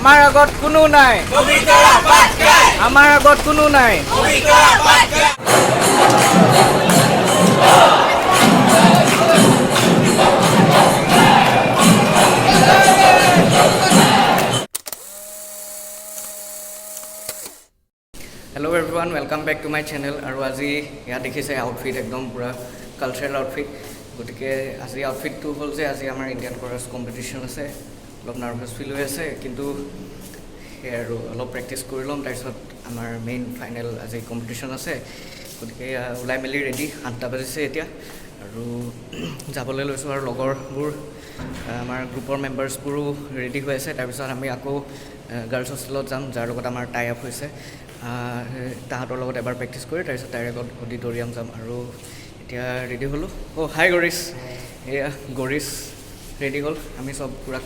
আমাৰ আগত কোনো নাই আমাৰ আগত কোনো নাই Hello everyone, welcome back to my channel. আৰু আজি ইয়াত দেখিছে আউটফিট একদম পুৰা কালচাৰেল আউটফিট গতিকে আজি আউটফিটটো হ'ল যে আজি আমাৰ ইণ্ডিয়ান কোৰাছ কম্পিটিশ্যন আছে অলপ নাৰ্ভাছ ফিল হৈ আছে কিন্তু সেই আৰু অলপ প্ৰেক্টিছ কৰি ল'ম তাৰপিছত আমাৰ মেইন ফাইনেল আজি কম্পিটিশ্যন আছে গতিকে ওলাই মেলি ৰেডি 8টা বাজিছে এতিয়া আৰু যাবলৈ লৈছোঁ আৰু লগৰবোৰ আমাৰ গ্ৰুপৰ মেম্বাৰ্ছবোৰো ৰেডি হৈ আছে তাৰপিছত আমি আকৌ গাৰ্লছ হোষ্টেলত যাম যাৰ লগত আমাৰ টাই আপ হৈছে তাহাঁতৰ লগত এবাৰ প্ৰেক্টিছ কৰি তাৰপিছত ডাইৰেক্ট অডিটৰিয়াম যাম আৰু এতিয়া ৰেডি হ'লোঁ হাই গৰিছ এয়া গৰিছ ৰেডি হ'ল আমি চব পুৰা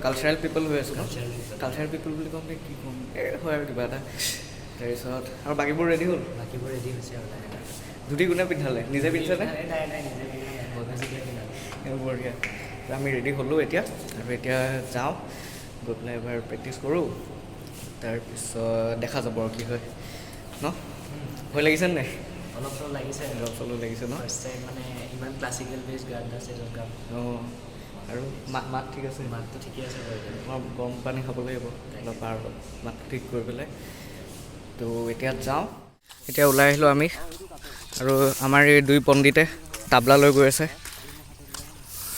কালচাৰেল পিপল হৈ আছোঁ কালচাৰেল পিপল বুলি ক'ম নে কি ক'ম হয় আৰু কিবা এটা তাৰপিছত আৰু বাকীবোৰ ৰেডি হ'ল ধুতি কোনে পিন্ধালে নিজে পিন্ধিছেনে বঢ়িয়া আমি ৰেডি হ'লোঁ এতিয়া আৰু এতিয়া যাওঁ গৈ পেলাই এবাৰ প্ৰেক্টিছ কৰোঁ তাৰপিছত দেখা যাব আৰু কি হয় ন ভয় লাগিছে নাই অলপ চলপ লাগিছে ন মানে ইমান ক্লাছিকেল বেছ গান আছে অঁ আৰু মাত ঠিক আছে মাতটো ঠিকে আছে মই গৰম পানী খাব লাগিব অলপ আৰু মাতটো ঠিক কৰি পেলাই তো এতিয়া যাওঁ এতিয়া ওলাই আহিলোঁ আমি আৰু আমাৰ এই দুই পণ্ডিতে তাবলা লৈ গৈ আছে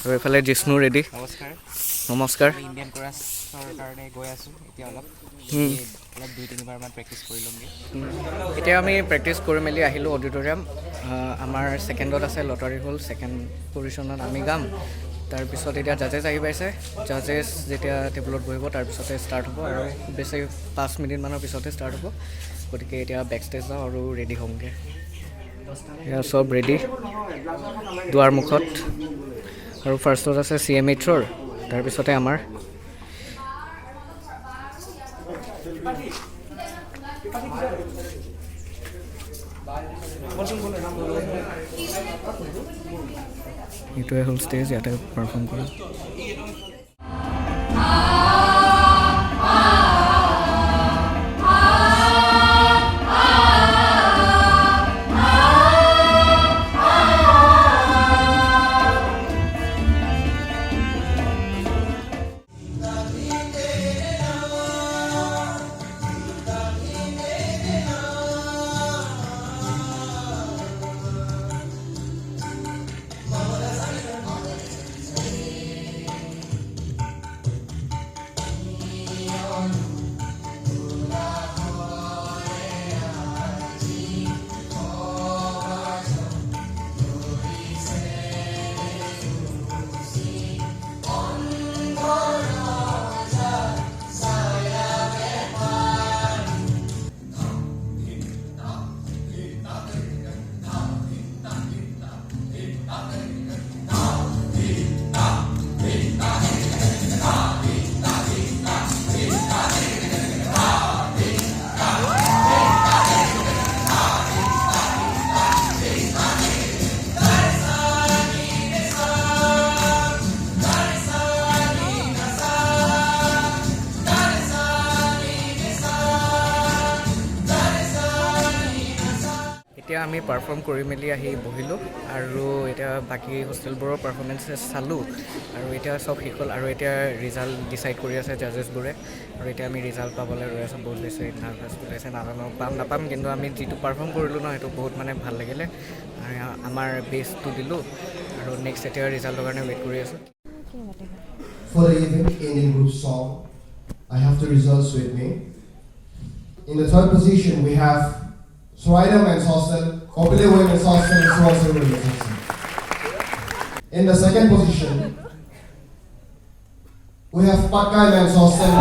আৰু এইফালে জিষ্ণু ৰেডি নমস্কাৰ ইণ্ডিয়ান কোৰাছৰ কাৰণে গৈ আছোঁ এতিয়া অলপ 2-3বাৰমান প্ৰেক্টিছ কৰি ল'মগৈ এতিয়া আমি প্ৰেক্টিছ কৰি মেলি আহিলোঁ অডিটৰিয়াম আমাৰ ছেকেণ্ডত আছে লটাৰী হ'ল ছেকেণ্ড পজিশ্যনত আমি গাম তাৰপিছত এতিয়া জাজেছ আহি পাইছে জাজেছ যেতিয়া টেবুলত বহিব তাৰপিছতে ষ্টাৰ্ট হ'ব আৰু বেছি 5 মিনিটমানৰ পিছতে ষ্টাৰ্ট হ'ব গতিকে এতিয়া বেক ষ্টেজ যাওঁ আৰু ৰেডি হ'মগৈ এয়া চব ৰেডি দুৱাৰ মুখত আৰু ফাৰ্ষ্টত আছে CMHৰ তাৰপিছতে আমাৰ এইটোৱে হ'ল ষ্টেজ ইয়াতে পাৰফৰ্ম কৰা এতিয়া আমি পাৰফৰ্ম কৰি মেলি আহি বহিলোঁ আৰু এতিয়া বাকী হোষ্টেলবোৰৰ পাৰফৰ্মেঞ্চেছ চালোঁ আৰু এতিয়া চব শেষ হ'ল আৰু এতিয়া ৰিজাল্ট ডিচাইড কৰি আছে জাজেছবোৰে আৰু এতিয়া আমি ৰিজাল্ট পাবলৈ ৰৈ আছোঁ বহুত বেছি নাৰ্ভাছ ফিল হৈছে নাজানো পাম নাপাম কিন্তু আমি যিটো পাৰফৰ্ম কৰিলোঁ ন সেইটো বহুত মানে ভাল লাগিলে আমাৰ বেষ্টটো দিলোঁ আৰু নেক্সট এতিয়া ৰিজাল্টৰ কাৰণে ৱেইট কৰি আছোঁ For the Indian group song, I have the results with me. In the third position, we have Swaida Men's Hostel, Popular Women's Hostel, and Swansea Women's Hostel. In the second position, we have Pakkai Men's Hostel.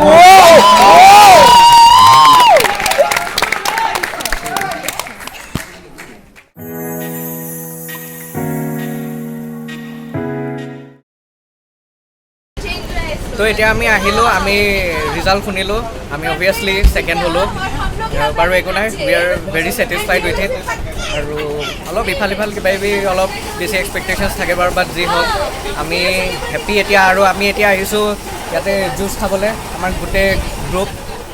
তো এতিয়া আমি আহিলোঁ আমি result শুনিলোঁ আমি অভিয়াছলি second হ'লোঁ বাৰু একো নাই we are very satisfied with it আৰু অলপ ইফাল সিফাল কিবা কিবি অলপ বেছি এক্সপেক্টেশ্যনছ থাকে বাৰু বাট যি হওক আমি হেপ্পী এতিয়া আৰু আমি এতিয়া আহিছোঁ ইয়াতে জুচ খাবলৈ আমাৰ গোটেই গ্ৰুপ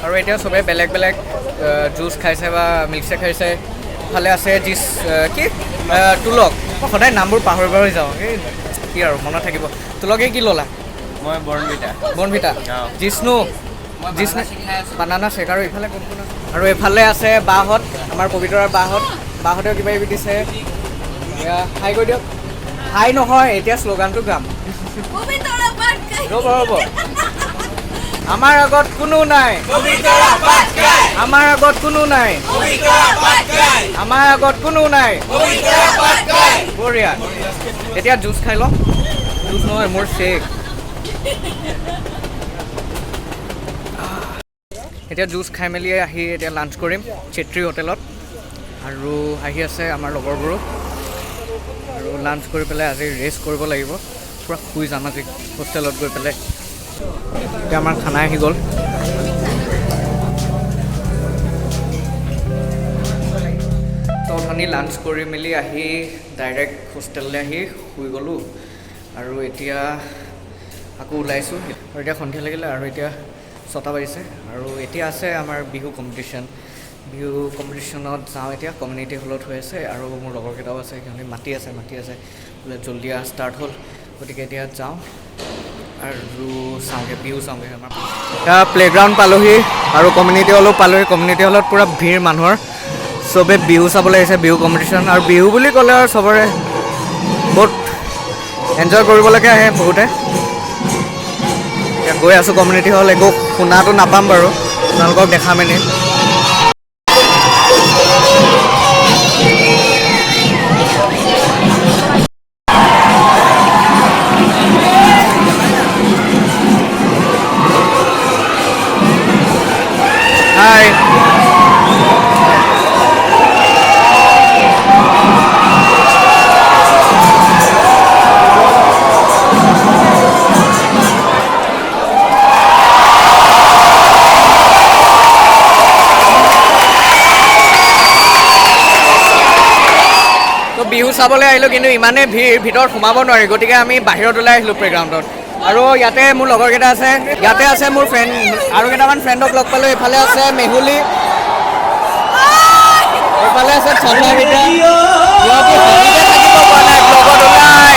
আৰু এতিয়া চবে বেলেগ বেলেগ জুচ খাইছে বা মিল্কশ্বেক খাইছে ইফালে আছে জিচ কি তুলক মই সদায় নামবোৰ পাহৰি পাহৰি যাওঁ এই কি আৰু মনত থাকিব তুলকে কি ল'লা মই বৰ্ণভিটা জিষ্ণু বানানা শ্বেক আৰু ইফালে কোন কোন আছে আৰু এইফালে আছে বাহঁত আমাৰ পবিতৰাৰ বাহঁতেও কিবা কিবি দিছে হাই কৈ দিয়ক হাই নহয় এতিয়া শ্লোগানটো গাম ৰ'ব আমাৰ আগত কোনো নাই আমাৰ আগত কোনো নাই আমাৰ আগত কোনো নাই বঢ়িয়া এতিয়া জুচ খাই লওঁ জুচ নহয় মোৰ শ্বেক এতিয়া জুচ খাই মেলি আহি এতিয়া লাঞ্চ কৰিম চেত্ৰী হোটেলত আৰু আহি আছে আমাৰ লগৰবোৰো আৰু লাঞ্চ কৰি পেলাই আজি ৰেষ্ট কৰিব লাগিব পূৰা শুই যাম আজি হোষ্টেলত গৈ পেলাই এতিয়া আমাৰ খানা আহি গ'ল তো অথনি লাঞ্চ কৰি মেলি আহি ডাইৰেক্ট হোষ্টেললৈ আহি শুই গ'লোঁ আৰু এতিয়া আকৌ ওলাইছোঁ আৰু এতিয়া সন্ধিয়া লাগিলে আৰু এতিয়া 6টা বাজিছে আৰু এতিয়া আছে আমাৰ বিহু কম্পিটিশ্যনত যাওঁ এতিয়া কমিউনিটি হলত হৈ আছে আৰু মোৰ লগৰকেইটাও আছে সিহঁতে মাতি আছে বোলে জল্দি ষ্টাৰ্ট হ'ল গতিকে এতিয়া যাওঁ আৰু চাওঁগৈ বিহু চাওঁগৈ আমাৰ এতিয়া প্লে'গ্ৰাউণ্ড পালোহি আৰু কমিউনিটি হলো পালোহি কমিউনিটি হলত পূৰা ভিৰ মানুহৰ চবে বিহু চাবলৈ আহিছে বিহু কম্পিটিশ্যন আৰু বিহু বুলি ক'লে আৰু চবৰে বহুত এনজয় কৰিবলৈকে আহে বহুতে এতিয়া গৈ আছোঁ কমিউনিটি হল একো শুনাটো নাপাম বাৰু আপোনালোকক দেখাম এনেই হাই বিহু চাবলৈ আহিলোঁ কিন্তু ইমানেই ভিতৰত সোমাব নোৱাৰি গতিকে আমি বাহিৰত ওলাই আহিলোঁ প্লে'গ্ৰাউণ্ডত আৰু ইয়াতে মোৰ লগৰকেইটা আছে ইয়াতে আছে মোৰ ফ্ৰেণ্ড আৰু কেইটামান ফ্ৰেণ্ডক লগ পালোঁ এইফালে আছে মেহুলি এইফালে আছে চন্দ্ৰাবিতা সিহঁতি হাবিতে থাকিব পৰা নাই ব্লগত ওলাই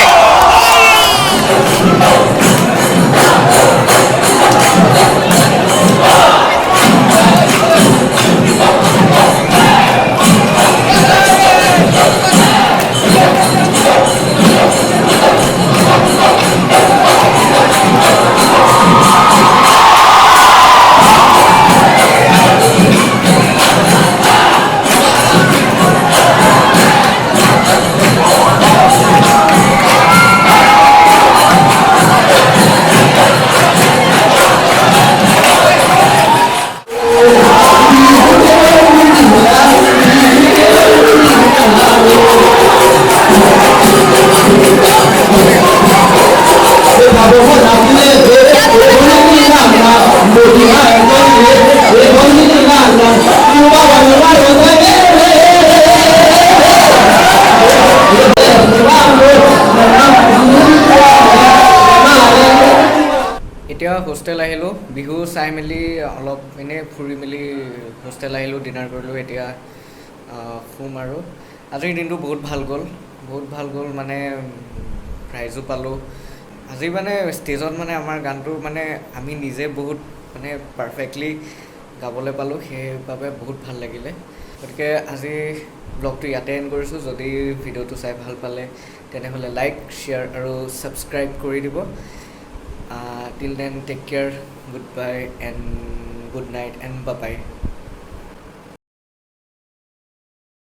এতিয়া হোষ্টেল আহিলোঁ বিহু চাই মেলি অলপ এনেই ফুৰি মেলি হোষ্টেল আহিলোঁ ডিনাৰ কৰিলোঁ এতিয়া শুম আৰু আজিৰ দিনটো বহুত ভাল গ'ল মানে প্ৰাইজো পালোঁ আজি মানে ষ্টেজত মানে আমাৰ গানটো মানে আমি নিজে বহুত মানে পাৰফেক্টলি গাবলৈ পালোঁ সেইবাবে বহুত ভাল লাগিলে গতিকে আজি ব্লগটো ইয়াতে এণ্ড কৰিছোঁ যদি ভিডিঅ'টো চাই ভাল পালে তেনেহ'লে লাইক শ্বেয়াৰ আৰু ছাবস্ক্ৰাইব কৰি দিব till then take care goodbye and good night and bye bye